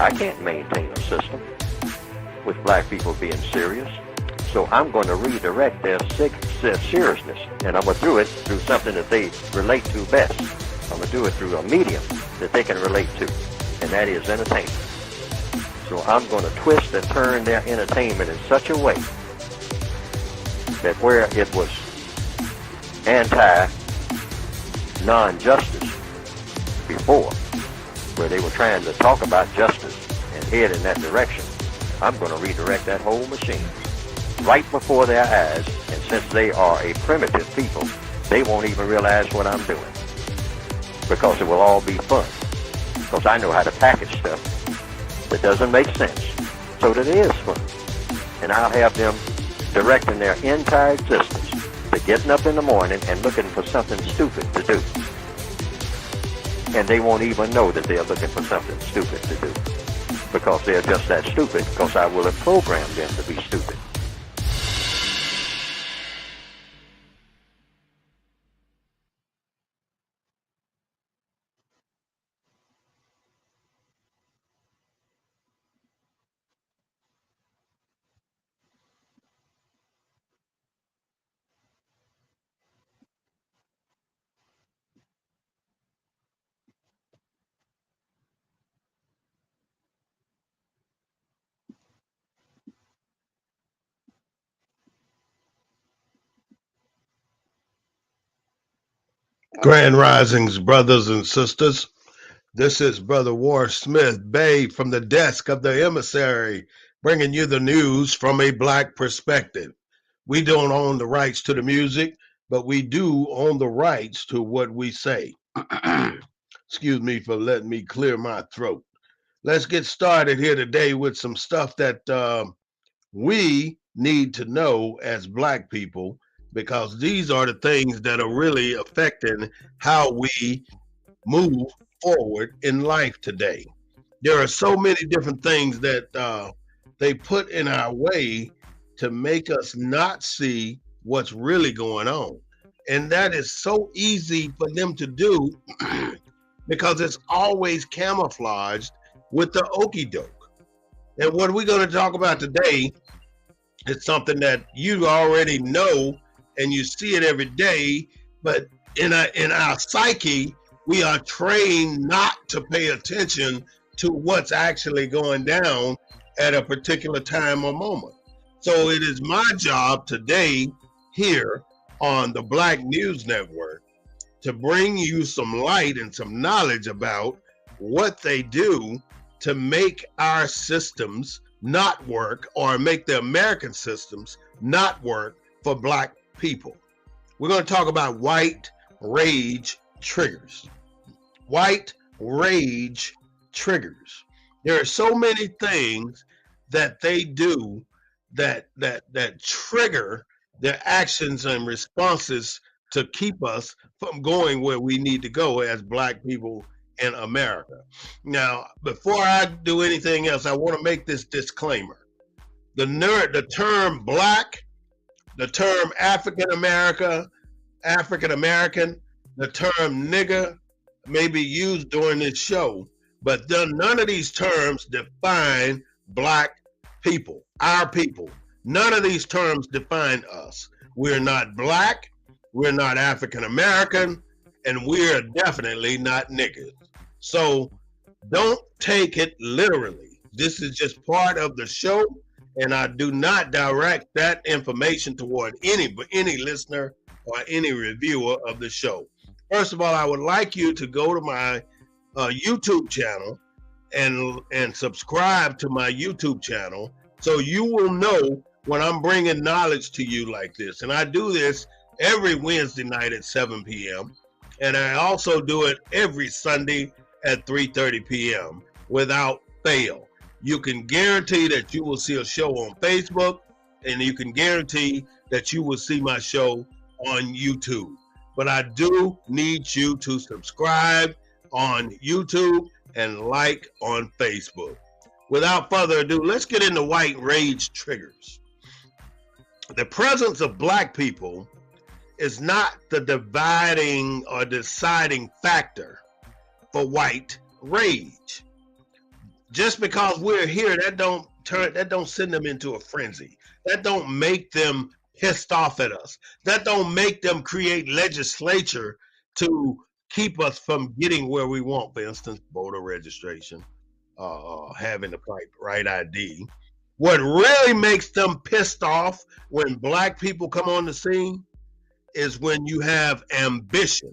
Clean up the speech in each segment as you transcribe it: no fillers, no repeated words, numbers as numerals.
I can't maintain a system with black people being serious. So I'm going to redirect their seriousness, and I'm going to do it through something that they relate to best. I'm going to do it through a medium that they can relate to, and that is entertainment. So I'm going to twist and turn their entertainment in such a way that where it was anti-non-justice before, where they were trying to talk about justice and head in that direction, I'm going to redirect that whole machine right before their eyes, and since they are a primitive people, they won't even realize what I'm doing, because it will all be fun, because I know how to package stuff that doesn't make sense so that it is fun. And I'll have them directing their entire existence to getting up in the morning and looking for something stupid to do, and they won't even know that they're looking for something stupid to do, because they're just that stupid, because I will have programmed them to be stupid. Grand Risings, brothers and sisters. This is Brother War Smith Bay from the desk of the Emissary, bringing you the news from a black perspective. We don't own the rights to the music, but we do own the rights to what we say. Excuse me for letting me clear my throat. Let's get started here today with some stuff that we need to know as black people, because these are the things that are really affecting how we move forward in life today. There are so many different things that they put in our way to make us not see what's really going on. And that is so easy for them to do because it's always camouflaged with the okie doke. And what we're going to talk about today is something that you already know and you see it every day, but in our psyche, we are trained not to pay attention to what's actually going down at a particular time or moment. So it is my job today here on the Black News Network to bring you some light and some knowledge about what they do to make our systems not work, or make the American systems not work for black people. We're going to talk about white rage triggers. White rage triggers. There are so many things that they do that trigger their actions and responses to keep us from going where we need to go as black people in America. Now, before I do anything else, I want to make this disclaimer. The term black, the term African American, the term nigger may be used during this show, but none of these terms define black people, our people. None of these terms define us. We're not black, we're not African American, and we're definitely not niggers. So don't take it literally. This is just part of the show, and I do not direct that information toward any listener or any reviewer of the show. First of all, I would like you to go to my YouTube channel and subscribe to my YouTube channel, so you will know when I'm bringing knowledge to you like this. And I do this every Wednesday night at 7 p.m. And I also do it every Sunday at 3:30 p.m. without fail. You can guarantee that you will see a show on Facebook, and you can guarantee that you will see my show on YouTube. But I do need you to subscribe on YouTube and like on Facebook. Without further ado, let's get into white rage triggers. The presence of black people is not the dividing or deciding factor for white rage. Just because we're here, that don't send them into a frenzy. That don't make them pissed off at us. That don't make them create legislature to keep us from getting where we want. For instance, voter registration, having the right ID. What really makes them pissed off when black people come on the scene is when you have ambition.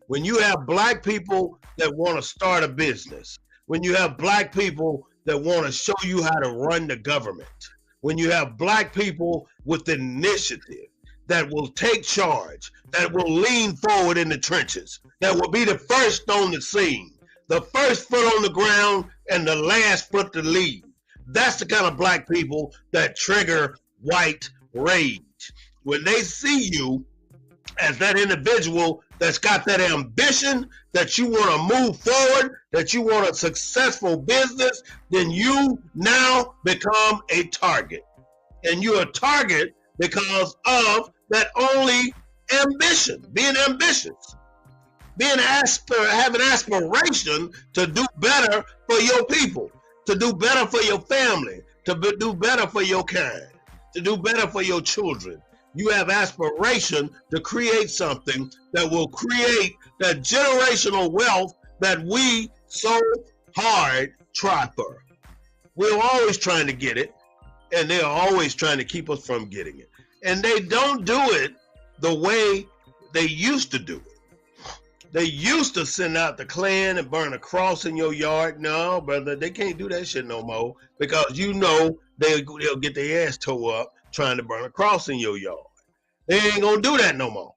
When you have black people that want to start a business, when you have black people that want to show you how to run the government, when you have black people with initiative that will take charge, that will lean forward in the trenches, that will be the first on the scene, the first foot on the ground and the last foot to lead. That's the kind of black people that trigger white rage. When they see you as that individual that's got that ambition, that you want to move forward, that you want a successful business, then you now become a target. And you're a target because of that only ambition, being ambitious, having aspiration to do better for your people, to do better for your family, to do better for your kind, to do better for your children. You have aspiration to create something that will create that generational wealth that we so hard try for. We're always trying to get it, and they're always trying to keep us from getting it. And they don't do it the way they used to do it. They used to send out the Klan and burn a cross in your yard. No, brother, they can't do that shit no more because you know they'll get their ass tore up trying to burn a cross in your yard. They ain't gonna do that no more.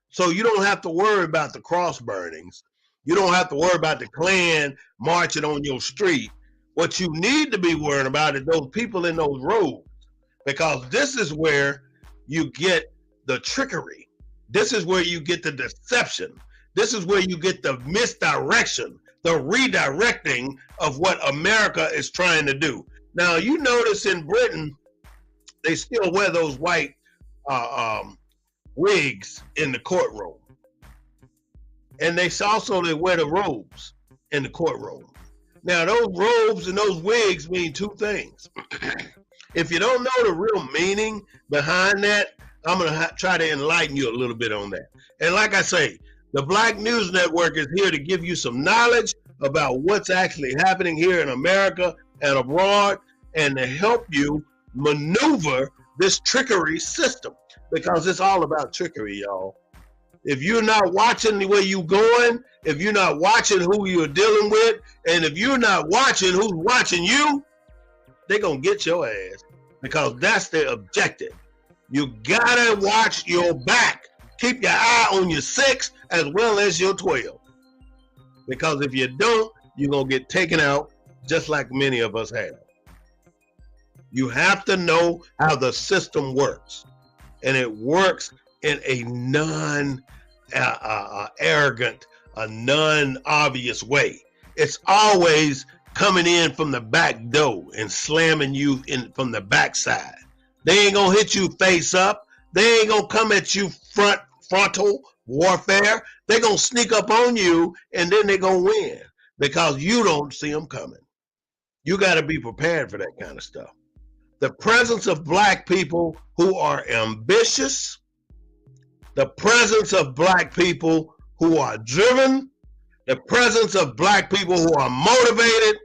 So you don't have to worry about the cross burnings. You don't have to worry about the Klan marching on your street. What you need to be worried about is those people in those roads, because this is where you get the trickery. This is where you get the deception. This is where you get the misdirection, the redirecting of what America is trying to do. Now, you notice in Britain, they still wear those white wigs in the courtroom. And they wear the robes in the courtroom. Now, those robes and those wigs mean two things. If you don't know the real meaning behind that, I'm going to try to enlighten you a little bit on that. And like I say, the Black News Network is here to give you some knowledge about what's actually happening here in America and abroad, and to help you maneuver this trickery system, because it's all about trickery, y'all. If you're not watching the way you're going, if you're not watching who you're dealing with, and if you're not watching who's watching you, they're going to get your ass, because that's their objective. You got to watch your back. Keep your eye on your 6 as well as your 12. Because if you don't, you're going to get taken out just like many of us have. You have to know how the system works. And it works in a non-arrogant, a non-obvious way. It's always coming in from the back door and slamming you in from the backside. They ain't gonna hit you face up. They ain't gonna come at you frontal warfare. They gonna sneak up on you, and then they gonna win because you don't see them coming. You got to be prepared for that kind of stuff. The presence of black people who are ambitious, the presence of black people who are driven, the presence of black people who are motivated,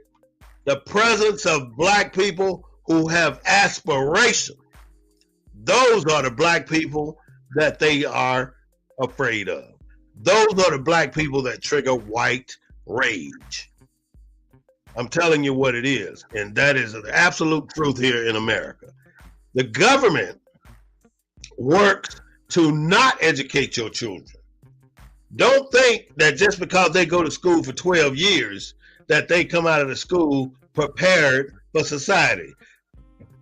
the presence of black people who have aspiration. Those are the black people that they are afraid of. Those are the black people that trigger white rage. I'm telling you what it is, and that is the absolute truth here in America. The government works to not educate your children. Don't think that just because they go to school for 12 years that they come out of the school prepared for society.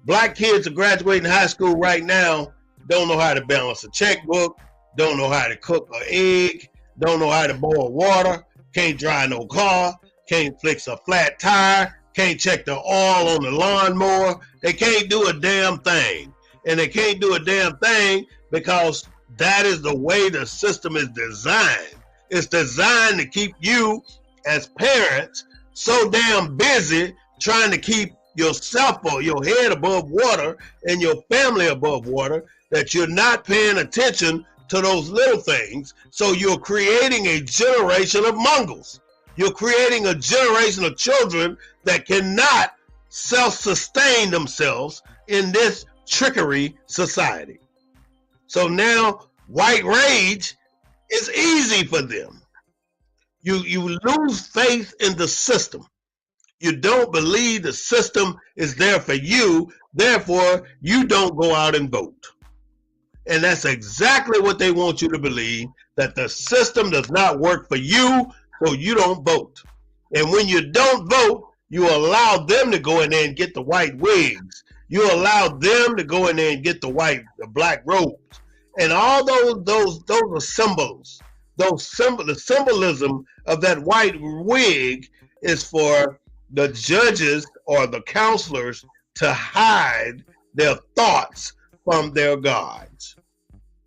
Black kids are graduating high school right now, don't know how to balance a checkbook, don't know how to cook an egg, don't know how to boil water, can't drive no car, can't fix a flat tire, can't check the oil on the lawnmower. They can't do a damn thing. And they can't do a damn thing because that is the way the system is designed. It's designed to keep you as parents so damn busy trying to keep yourself or your head above water and your family above water, that you're not paying attention to those little things. So you're creating a generation of Mongols. You're creating a generation of children that cannot self-sustain themselves in this trickery society. So now white rage is easy for them. You lose faith in the system. You don't believe the system is there for you, therefore you don't go out and vote. And that's exactly what they want you to believe, that the system does not work for you, so you don't vote. And when you don't vote, you allow them to go in there and get the white wigs. You allow them to go in there and get the black robes. And all those are symbols. The symbolism of that white wig is for the judges or the counselors to hide their thoughts from their gods.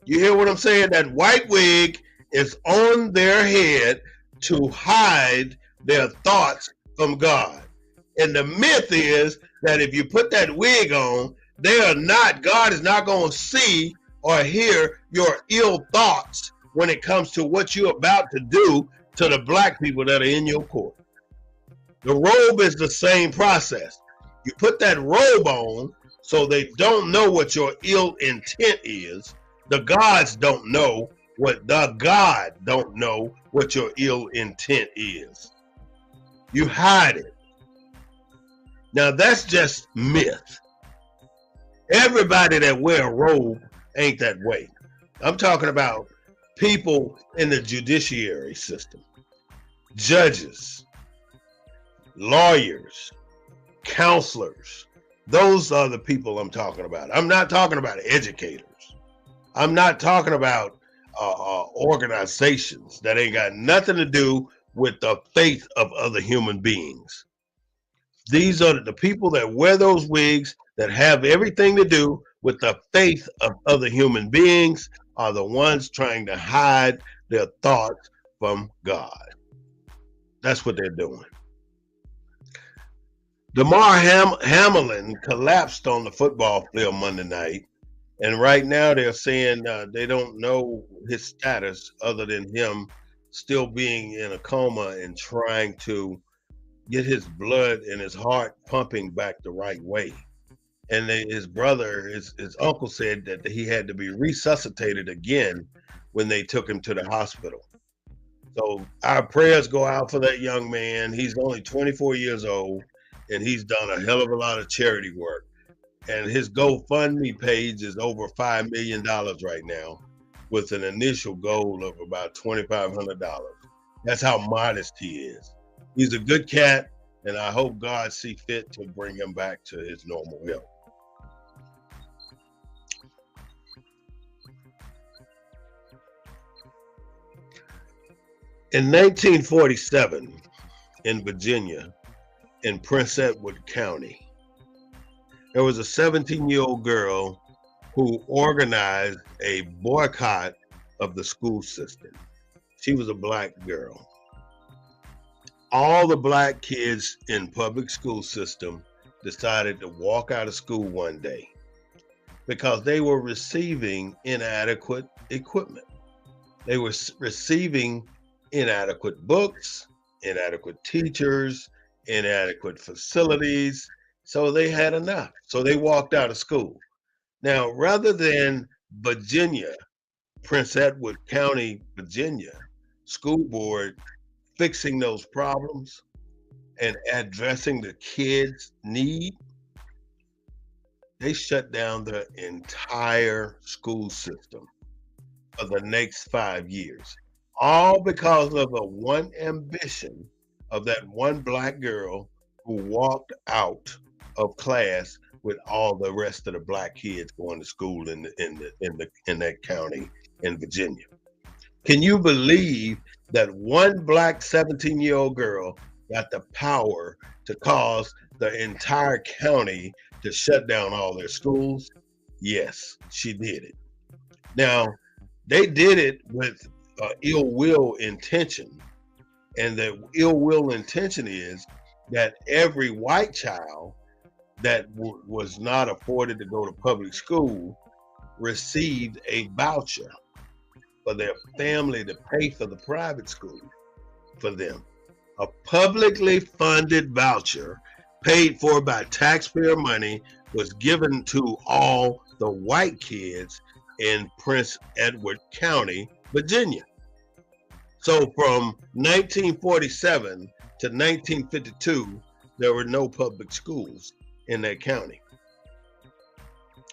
You hear what I'm saying? That white wig is on their head to hide their thoughts from God. And the myth is that if you put that wig on, God is not going to see or hear your ill thoughts when it comes to what you're about to do to the black people that are in your court. The robe is the same process. You put that robe on so they don't know what your ill intent is. The gods don't know what your ill intent is. You hide it. Now that's just myth. Everybody that wear a robe ain't that way. I'm talking about people in the judiciary system, judges, lawyers, counselors. Those are the people I'm talking about. I'm not talking about educators. I'm not talking about organizations that ain't got nothing to do with the faith of other human beings. These are the people that wear those wigs that have everything to do with the faith of other human beings, are the ones trying to hide their thoughts from God. That's what they're doing. Damar Hamlin collapsed on the football field Monday night, and right now they're saying they don't know his status other than him still being in a coma and trying to get his blood and his heart pumping back the right way. And his brother, his uncle said that he had to be resuscitated again when they took him to the hospital. So our prayers go out for that young man. He's only 24 years old, and he's done a hell of a lot of charity work. And his GoFundMe page is over $5 million right now, with an initial goal of about $2,500. That's how modest he is. He's a good cat, and I hope God see fit to bring him back to his normal health. In 1947, in Virginia, in Prince Edward County, there was a 17-year-old girl who organized a boycott of the school system. She was a black girl. All the black kids in public school system decided to walk out of school one day because they were receiving inadequate equipment. They were receiving inadequate books, inadequate teachers, inadequate facilities. So they had enough. So they walked out of school. Now, rather than Virginia, Prince Edward County, Virginia, school board fixing those problems and addressing the kids' need, they shut down the entire school system for the next 5 years. All because of the one ambition of that one black girl who walked out of class with all the rest of the black kids going to school in that county in Virginia. Can you believe that one black 17-year-old girl got the power to cause the entire county to shut down all their schools? Yes, she did it. Now, they did it with ill will intention. And the ill will intention is that every white child that was not afforded to go to public school received a voucher for their family to pay for the private school for them. A publicly funded voucher paid for by taxpayer money was given to all the white kids in Prince Edward County, Virginia. So from 1947 to 1952, there were no public schools in that county.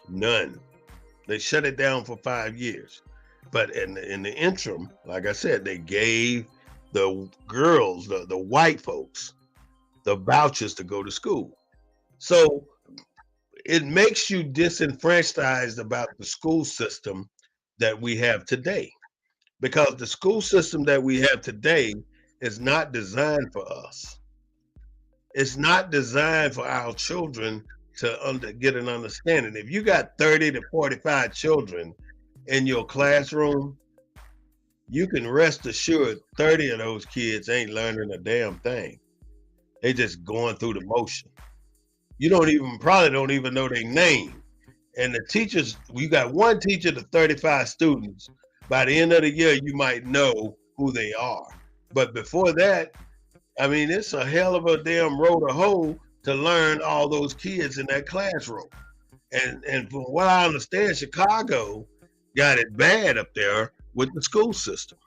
None. They shut it down for 5 years. But in the interim, like I said, they gave the girls, the white folks, the vouchers to go to school. So it makes you disenfranchised about the school system that we have today, because the school system that we have today is not designed for us. It's not designed for our children to get an understanding. If you got 30 to 45 children in your classroom, you can rest assured 30 of those kids ain't learning a damn thing. They just going through the motion. You probably don't even know their name. And the teachers, you got one teacher to 35 students. By the end of the year, you might know who they are. But before that, I mean, it's a hell of a damn road to hoe to learn all those kids in that classroom. And from what I understand, Chicago got it bad up there with the school system.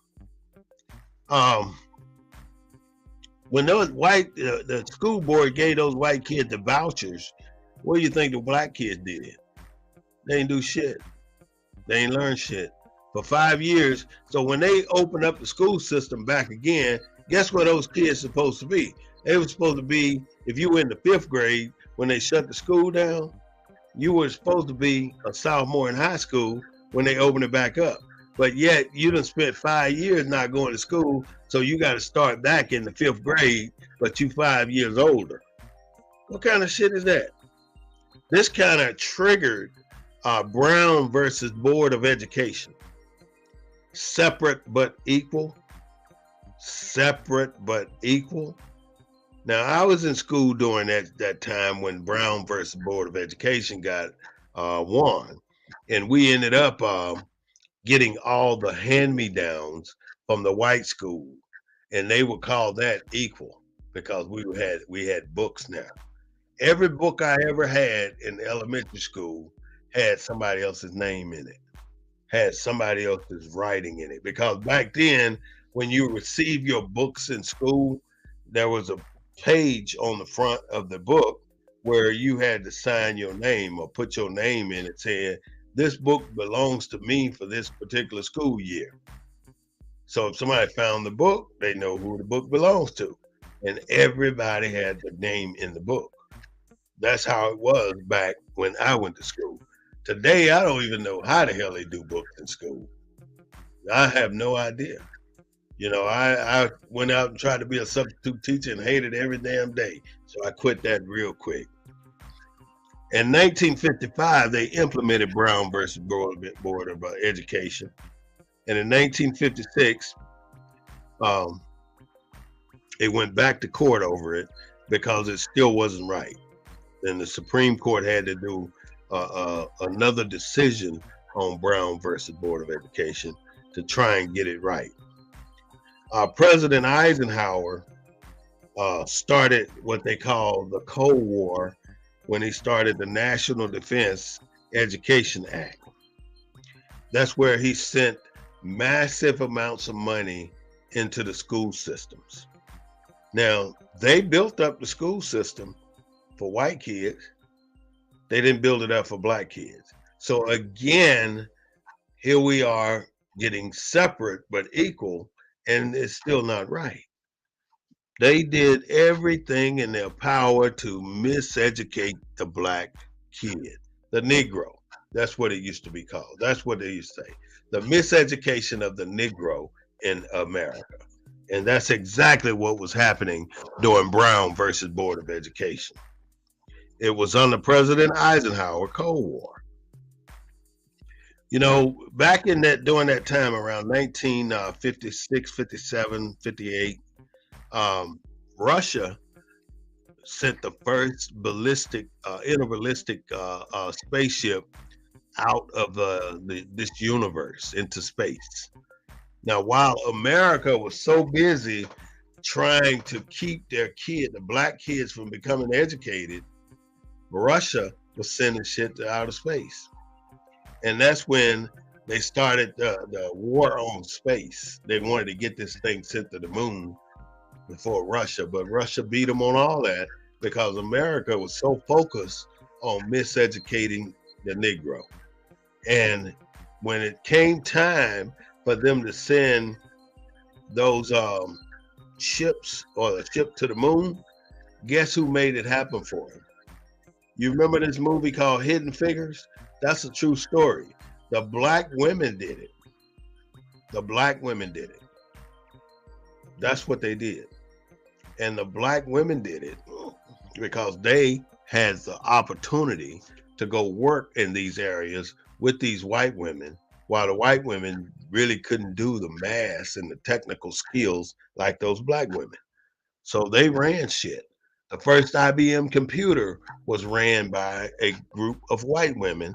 When those the school board gave those white kids the vouchers, what do you think the black kids did? They ain't do shit. They ain't learn shit for 5 years. So when they open up the school system back again, guess where those kids supposed to be? They were supposed to be, if you were in the 5th grade, when they shut the school down, you were supposed to be a sophomore in high school when they open it back up. But yet you done spent 5 years not going to school, so you got to start back in the 5th grade, but you 5 years older. What kind of shit is that? This kind of triggered Brown versus Board of Education. Separate but equal. Separate but equal. Now, I was in school during that time when Brown versus Board of Education got won, and we ended up getting all the hand-me-downs from the white school, and they would call that equal because we had books now. Every book I ever had in elementary school had somebody else's name in it, had somebody else's writing in it. Because back then, when you receive your books in school, there was a page on the front of the book where you had to sign your name or put your name in it saying, this book belongs to me for this particular school year. So if somebody found the book, they know who the book belongs to. And everybody had the name in the book. That's how it was back when I went to school. Today, I don't even know how the hell they do books in school. I have no idea. You know, I went out and tried to be a substitute teacher and hated every damn day. So I quit that real quick. In 1955, they implemented Brown versus Board of Education. And in 1956, they went back to court over it because it still wasn't right. And the Supreme Court had to do another decision on Brown versus Board of Education to try and get it right. President Eisenhower started what they call the Cold War when he started the National Defense Education Act. That's where he sent massive amounts of money into the school systems. Now, they built up the school system for white kids. They didn't build it up for black kids. So again, here we are getting separate but equal, and it's still not right. They did everything in their power to miseducate the black kid, the Negro. That's what it used to be called. That's what they used to say. The miseducation of the Negro in America. And that's exactly what was happening during Brown versus Board of Education. It was under President Eisenhower, Cold War. You know, back in during that time, around 1956, 57, 58, Russia sent the first interballistic spaceship out of this universe into space. Now, while America was so busy trying to keep the black kids from becoming educated, Russia was sending shit to outer space. And that's when they started the war on space. They wanted to get this thing sent to the moon before Russia, but Russia beat them on all that because America was so focused on miseducating the Negro. And when it came time for them to send those ships or the ship to the moon, guess who made it happen for them? You remember this movie called Hidden Figures? That's a true story. The black women did it. The black women did it. That's what they did. And the black women did it because they had the opportunity to go work in these areas with these white women, while the white women really couldn't do the math and the technical skills like those black women. So they ran shit. The first IBM computer was ran by a group of white women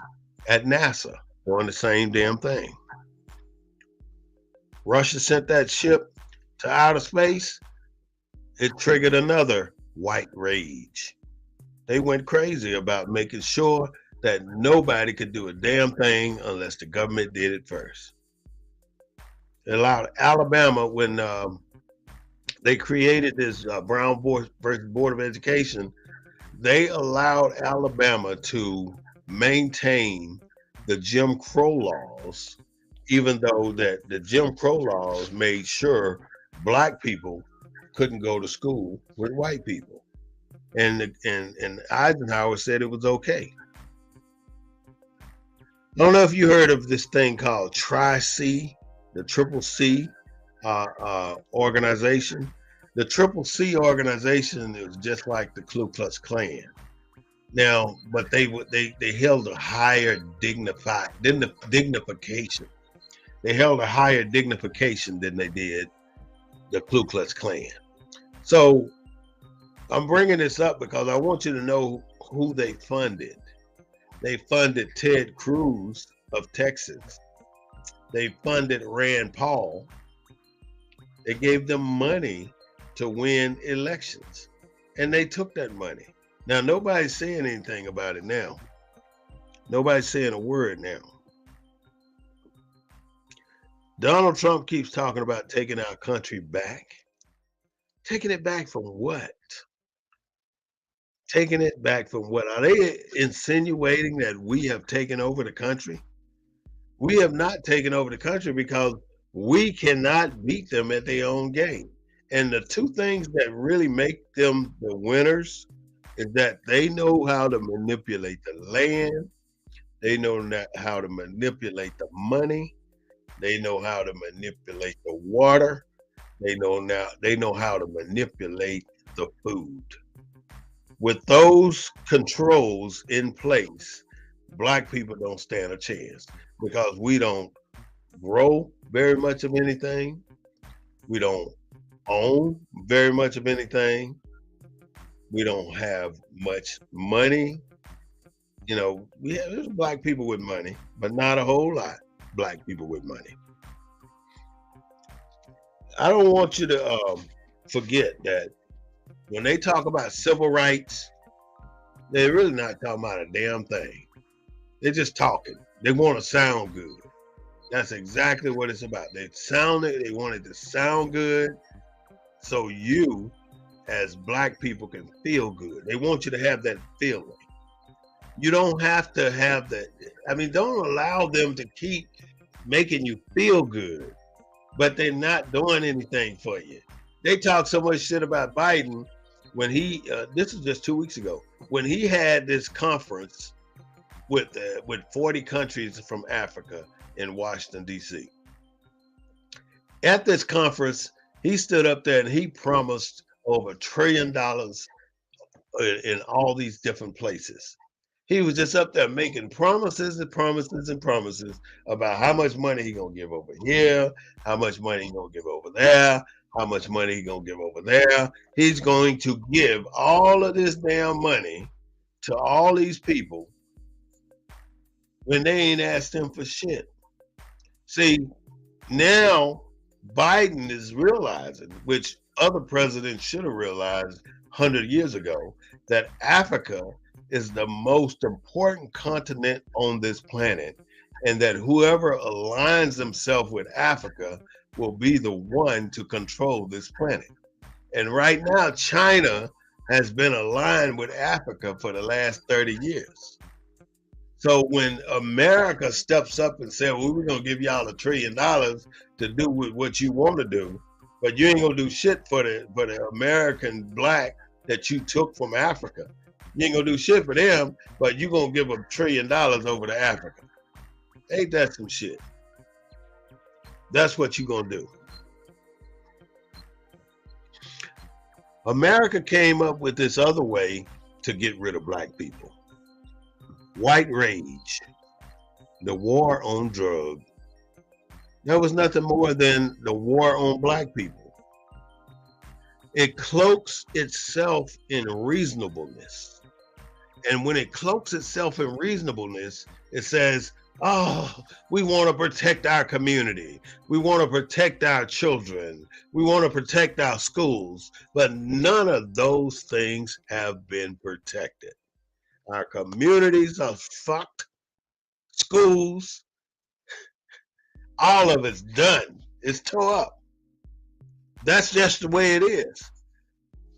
at NASA doing the same damn thing. Russia sent that ship to outer space. It triggered another white rage. They went crazy about making sure that nobody could do a damn thing unless the government did it first. It allowed Alabama, when they created this Brown versus Board of Education, they allowed Alabama to maintain the Jim Crow laws, even though that the Jim Crow laws made sure black people couldn't go to school with white people. And Eisenhower said it was okay. I don't know if you heard of this thing called Tri-C, the Triple C organization. The Triple C organization is just like the Ku Klux Klan. Now, but they held a higher dignification. They held a higher dignification than they did the Ku Klux Klan. So I'm bringing this up because I want you to know who they funded. They funded Ted Cruz of Texas. They funded Rand Paul. They gave them money to win elections. And they took that money. Now, nobody's saying anything about it now. Nobody's saying a word now. Donald Trump keeps talking about taking our country back. Taking it back from what? Taking it back from what? Are they insinuating that we have taken over the country? We have not taken over the country because we cannot beat them at their own game. And the two things that really make them the winners is that they know how to manipulate the land. They know how to manipulate the money. They know how to manipulate the water. They know how to manipulate the food. With those controls in place, black people don't stand a chance because we don't grow very much of anything. We don't own very much of anything. We don't have much money. You know, there's black people with money, but not a whole lot black people with money. I don't want you to forget that when they talk about civil rights, they're really not talking about a damn thing. They're just talking. They want to sound good. That's exactly what it's about. They want it to sound good so you, as black people, can feel good. They want you to have that feeling. You don't have to have that. I mean, don't allow them to keep making you feel good, but they're not doing anything for you. They talk so much shit about Biden when this was just 2 weeks ago, when he had this conference with 40 countries from Africa in Washington, D.C. At this conference, he stood up there and he promised over $1 trillion in all these different places. He was just up there making promises and promises and promises about how much money he gonna give over here, how much money he gonna give over there, how much money he's going to give over there. He's going to give all of this damn money to all these people when they ain't asked him for shit. See, now Biden is realizing, which other presidents should have realized 100 years ago, that Africa is the most important continent on this planet, and that whoever aligns themselves with Africa will be the one to control this planet. And right now, China has been aligned with Africa for the last 30 years. So when America steps up and says, well, we're going to give y'all $1 trillion to do with what you want to do, but you ain't going to do shit for the American black that you took from Africa. You ain't going to do shit for them, but you're going to give $1 trillion over to Africa. Ain't that some shit? That's what you're going to do. America came up with this other way to get rid of black people. White rage, the war on drugs. That was nothing more than the war on black people. It cloaks itself in reasonableness. And when it cloaks itself in reasonableness, it says, oh, we want to protect our community. We want to protect our children. We want to protect our schools. But none of those things have been protected. Our communities are fucked. Schools, all of it's done. It's tore up. That's just the way it is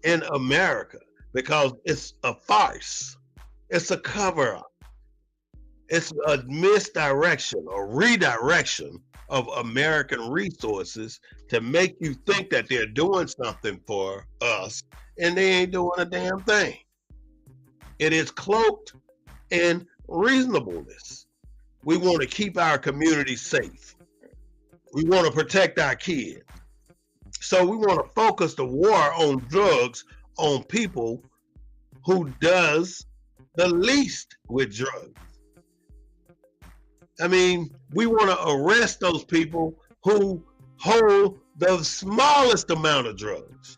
in America, because it's a farce. It's a cover-up. It's a misdirection or redirection of American resources to make you think that they're doing something for us, and they ain't doing a damn thing. It is cloaked in reasonableness. We want to keep our community safe. We want to protect our kids. So we want to focus the war on drugs on people who does the least with drugs. I mean, we want to arrest those people who hold the smallest amount of drugs.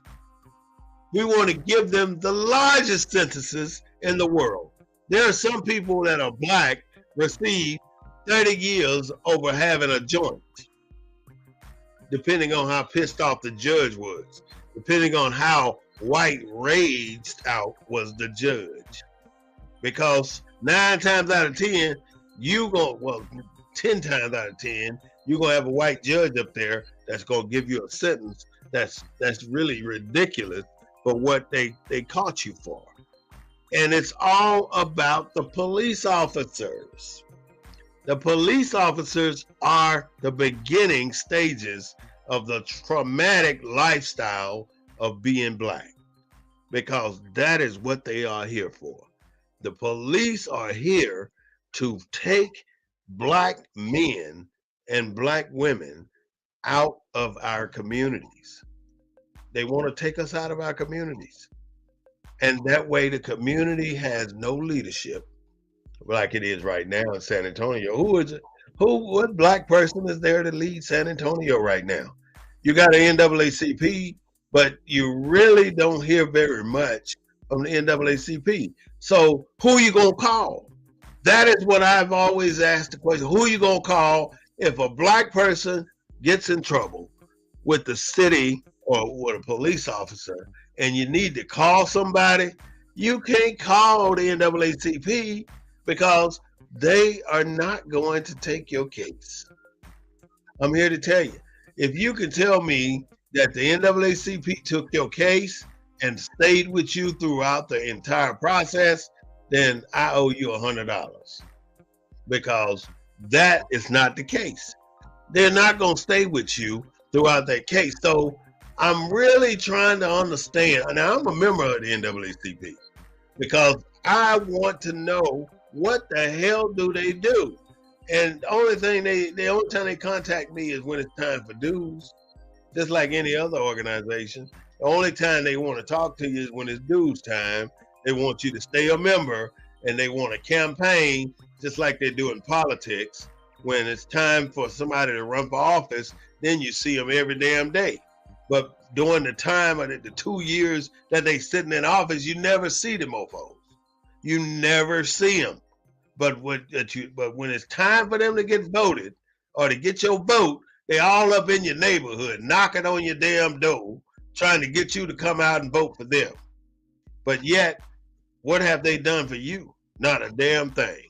We want to give them the largest sentences in the world. There are some people that are black receive 30 years over having a joint, depending on how pissed off the judge was, depending on how white raged out was the judge. Because 9 times out of 10, 10 times out of 10, you're going to have a white judge up there that's going to give you a sentence that's really ridiculous for what they caught you for. And it's all about the police officers. The police officers are the beginning stages of the traumatic lifestyle of being black, because that is what they are here for. The police are here to take black men and black women out of our communities. They want to take us out of our communities. And that way the community has no leadership like it is right now in San Antonio. What black person is there to lead San Antonio right now? You got an NAACP, but you really don't hear very much from the NAACP. So who are you going to call? That is what I've always asked the question. Who are you going to call if a black person gets in trouble with the city or with a police officer and you need to call somebody? You can't call the NAACP because they are not going to take your case. I'm here to tell you, if you can tell me that the NAACP took your case and stayed with you throughout the entire process, then I owe you $100, because that is not the case. They're not going to stay with you throughout that case. So I'm really trying to understand. Now, I'm a member of the NAACP because I want to know what the hell do they do. And the only time they contact me is when it's time for dues, just like any other organization. The only time they want to talk to you is when it's dues time. They want you to stay a member, and they want to campaign just like they do in politics. When it's time for somebody to run for office, then you see them every damn day. But during the time of the 2 years that they sitting in office, you never see the mofos. You never see them. But when it's time for them to get voted or to get your vote, they all up in your neighborhood, knocking on your damn door, trying to get you to come out and vote for them. But yet, what have they done for you? Not a damn thing.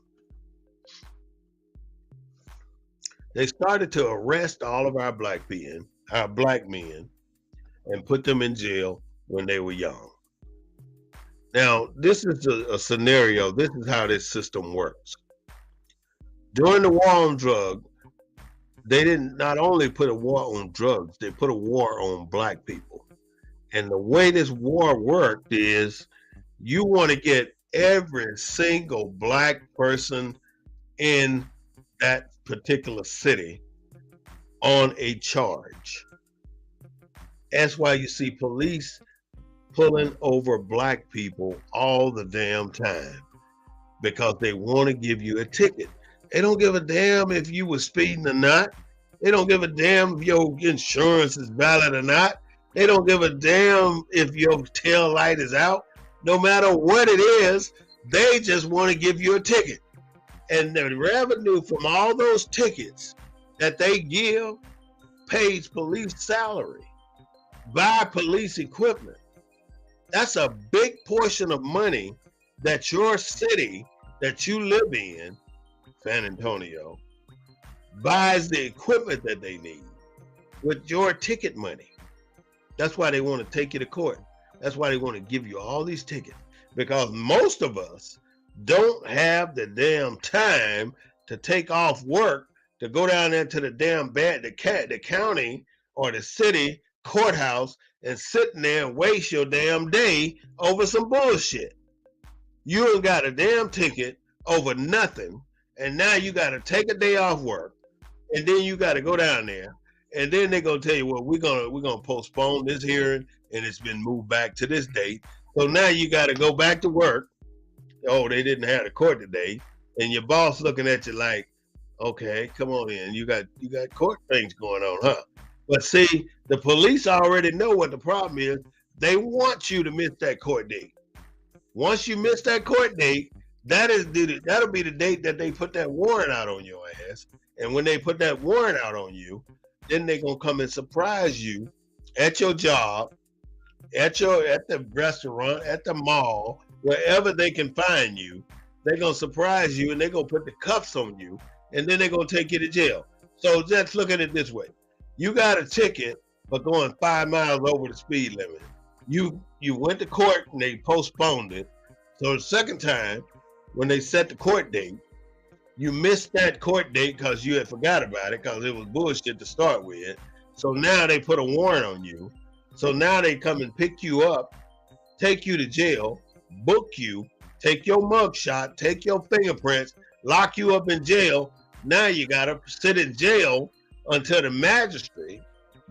They started to arrest all of our black men, and put them in jail when they were young. Now, this is a scenario. This is how this system works. During the war on drugs, they didn't not only put a war on drugs, they put a war on black people. And the way this war worked is you want to get every single black person in that particular city on a charge. That's why you see police pulling over black people all the damn time, because they want to give you a ticket. They don't give a damn if you were speeding or not. They don't give a damn if your insurance is valid or not. They don't give a damn if your tail light is out. No matter what it is, they just want to give you a ticket. And the revenue from all those tickets that they give pays police salary, buy police equipment. That's a big portion of money that your city that you live in, San Antonio, buys the equipment that they need with your ticket money. That's why they want to take you to court. That's why they want to give you all these tickets, because most of us don't have the damn time to take off work to go down there to the damn the county or the city courthouse and sitting there and waste your damn day over some bullshit. You ain't got a damn ticket over nothing, and now you got to take a day off work, and then you got to go down there, and then they're gonna tell you, well, we're gonna postpone this hearing, and it's been moved back to this date. So now you got to go back to work. Oh, they didn't have the court today, and your boss looking at you like, okay, come on in. You got court things going on, huh? But see, the police already know what the problem is. They want you to miss that court date. Once you miss that court date, that'll be the date that they put that warrant out on your ass. And when they put that warrant out on you, then they're gonna come and surprise you at your job, at the restaurant, at the mall, wherever they can find you. They're gonna surprise you, and they're gonna put the cuffs on you, and then they're gonna take you to jail. So just look at it this way. You got a ticket for going 5 miles over the speed limit. You went to court and they postponed it. So the second time, when they set the court date, you missed that court date because you had forgot about it, because it was bullshit to start with. So now they put a warrant on you. So now they come and pick you up, take you to jail, book you, take your mugshot, take your fingerprints, lock you up in jail. Now you gotta sit in jail until the magistrate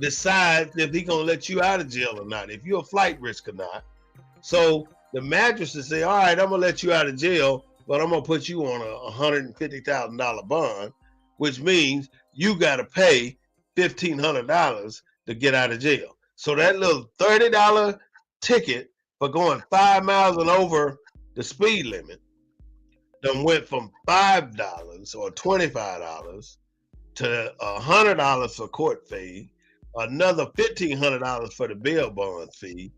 decides if he's gonna let you out of jail or not, if you're a flight risk or not. So the magistrate say, all right, I'm gonna let you out of jail, but I'm gonna put you on a $150,000 bond, which means you gotta pay $1,500 to get out of jail. So that little $30 ticket for going 5 miles and over the speed limit done went from $5 or $25 to $100 for court fee, another $1,500 for the bail bond fee,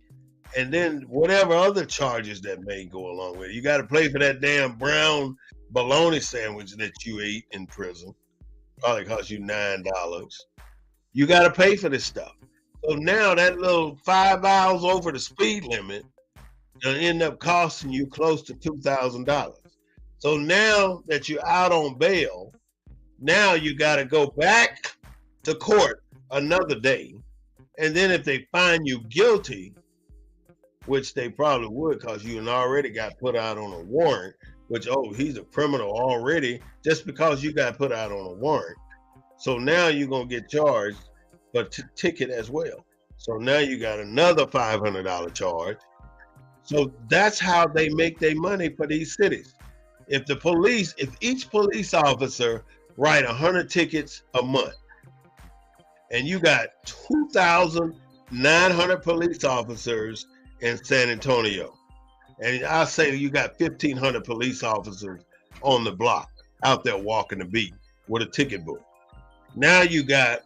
and then whatever other charges that may go along with it. You got to pay for that damn brown bologna sandwich that you ate in prison. Probably cost you $9. You got to pay for this stuff. So now that little 5 miles over the speed limit will end up costing you close to $2,000. So now that you're out on bail, now you got to go back to court another day. And then if they find you guilty, which they probably would, because you already got put out on a warrant, which, oh, he's a criminal already, just because you got put out on a warrant. So now you're going to get charged for ticket as well. So now you got another $500 charge. So that's how they make their money for these cities. If each police officer write 100 tickets a month, and you got 2,000 900 police officers in San Antonio. And I say you got 1,500 police officers on the block out there walking the beat with a ticket book. Now you got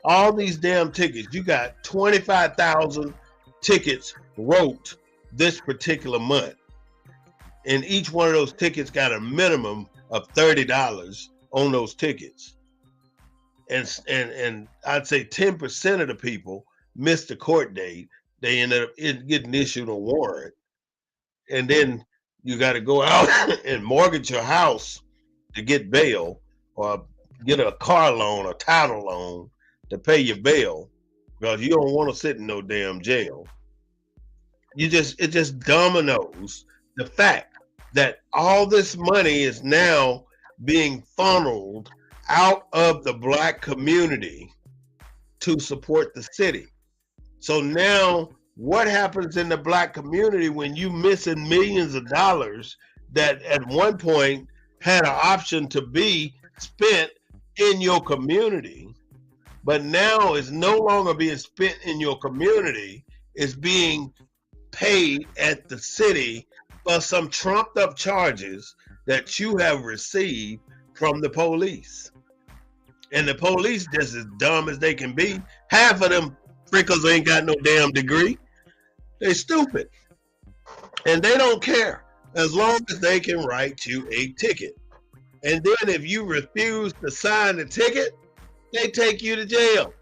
all these damn tickets. You got 25,000 tickets wrote this particular month. And each one of those tickets got a minimum of $30 on those tickets. And I'd say 10% of the people missed the court date. They ended up getting issued a warrant. And then you got to go out and mortgage your house to get bail, or get a car loan, a title loan to pay your bail, because you don't want to sit in no damn jail. It just dominoes the fact that all this money is now being funneled out of the black community to support the city. So now what happens in the black community when you missing millions of dollars that at one point had an option to be spent in your community, but now is no longer being spent in your community, is being paid at the city for some trumped up charges that you have received from the police. And the police just as dumb as they can be. Half of them freakers ain't got no damn degree. They stupid. And they don't care as long as they can write you a ticket. And then if you refuse to sign the ticket, they take you to jail.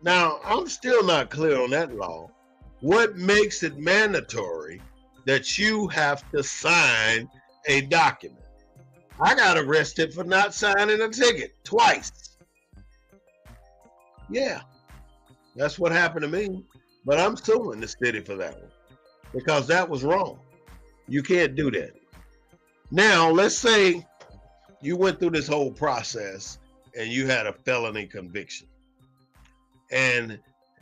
Now, I'm still not clear on that law. What makes it mandatory that you have to sign a document? I got arrested for not signing a ticket twice. Yeah, that's what happened to me. But I'm suing the city for that one because that was wrong. You can't do that. Now, let's say you went through this whole process and you had a felony conviction. And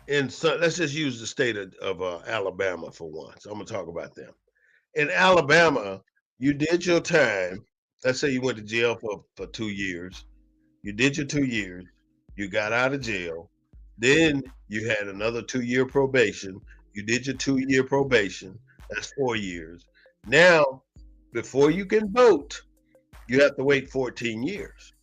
let's just use the state of Alabama for once. I'm going to talk about them. In Alabama, you did your time. Let's say you went to jail for 2 years. You did your 2 years. You got out of jail. Then you had another 2-year probation. You did your 2-year probation. That's 4 years. Now, before you can vote, you have to wait 14 years.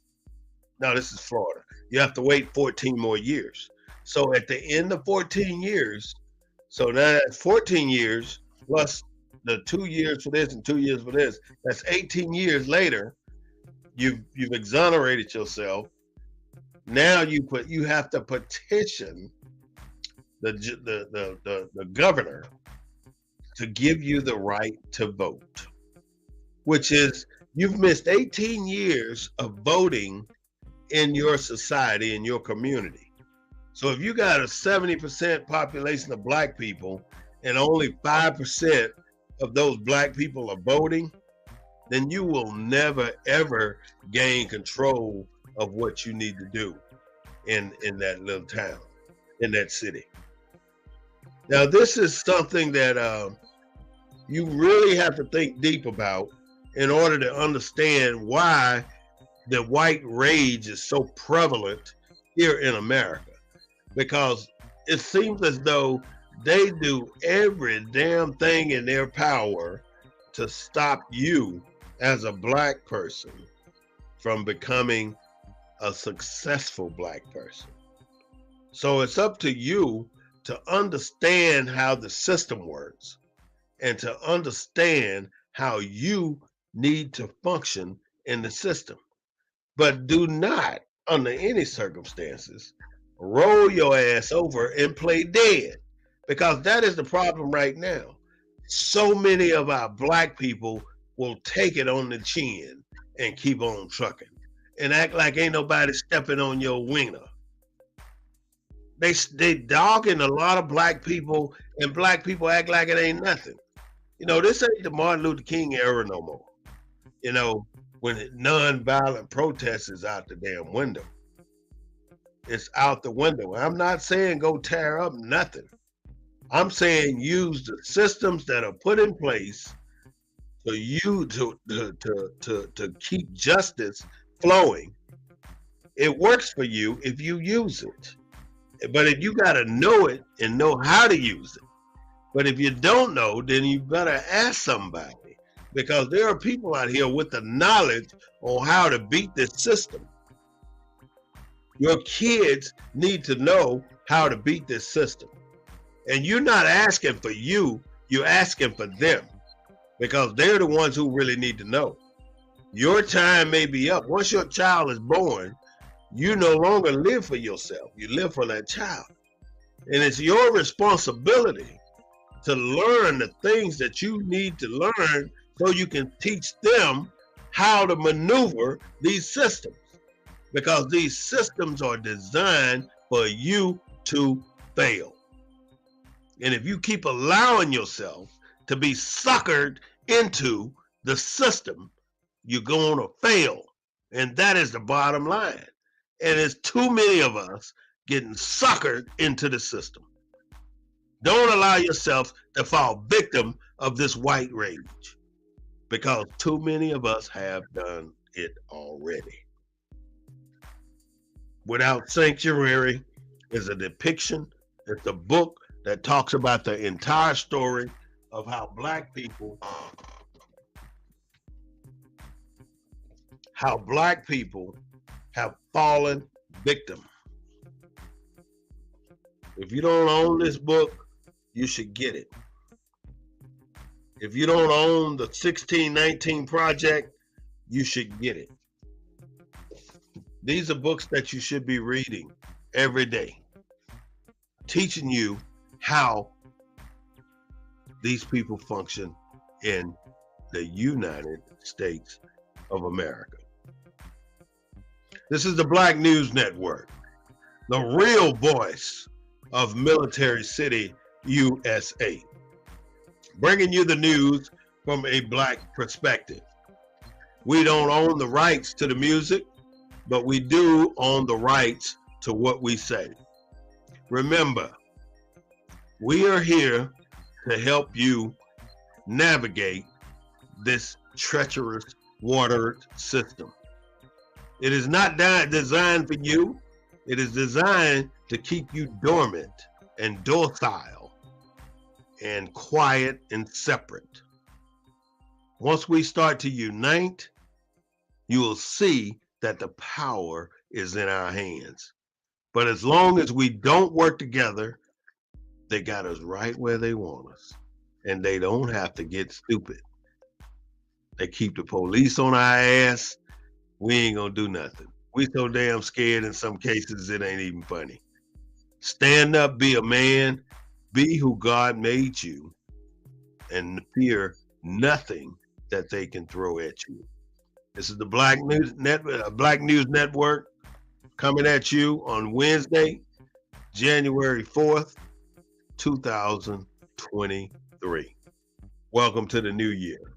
Now, this is Florida. You have to wait 14 more years. So at the end of 14 years, so now that's 14 years plus the 2 years for this and 2 years for this. That's 18 years later. You've exonerated yourself. Now you have to petition the governor to give you the right to vote, which is you've missed 18 years of voting in your society, in your community. So if you got a 70% population of black people and only 5% of those black people are voting, then you will never ever gain control of what you need to do in that little town, in that city. Now, this is something that you really have to think deep about in order to understand why the white rage is so prevalent here in America. Because it seems as though they do every damn thing in their power to stop you as a black person from becoming a successful black person. So it's up to you to understand how the system works and to understand how you need to function in the system. But do not, under any circumstances, roll your ass over and play dead, because that is the problem right now. So many of our black people will take it on the chin and keep on trucking and act like ain't nobody stepping on your wiener. They dogging a lot of black people, and black people act like it ain't nothing. You know, this ain't the Martin Luther King era no more. You know, when non-violent protest is out the damn window. It's out the window. I'm not saying go tear up nothing. I'm saying use the systems that are put in place for you to keep justice flowing. It works for you if you use it. But if you got to know it and know how to use it. But if you don't know, then you better ask somebody, because there are people out here with the knowledge on how to beat this system. Your kids need to know how to beat this system. And you're not asking for you, you're asking for them, because they're the ones who really need to know. Your time may be up. Once your child is born, you no longer live for yourself. You live for that child. And it's your responsibility to learn the things that you need to learn so you can teach them how to maneuver these systems. Because these systems are designed for you to fail. And if you keep allowing yourself to be suckered into the system, you're going to fail. And that is the bottom line. And it's too many of us getting suckered into the system. Don't allow yourself to fall victim of this white rage, because too many of us have done it already. Without Sanctuary is a depiction. It's a book that talks about the entire story of how black people have fallen victim. If you don't own this book, you should get it. If you don't own the 1619 Project, you should get it. These are books that you should be reading every day, teaching you how these people function in the United States of America. This is the Black News Network, the real voice of Military City, USA, bringing you the news from a black perspective. We don't own the rights to the music, but we do own the rights to what we say. Remember, we are here to help you navigate this treacherous water system. It is not designed for you. It is designed to keep you dormant and docile and quiet and separate. Once we start to unite, you will see that the power is in our hands. But as long as we don't work together, they got us right where they want us. And they don't have to get stupid. They keep the police on our ass. We ain't gonna do nothing. We so damn scared in some cases it ain't even funny. Stand up, be a man, be who God made you, and fear nothing that they can throw at you. This is the Black News Network coming at you on Wednesday, January 4th, 2023. Welcome to the new year.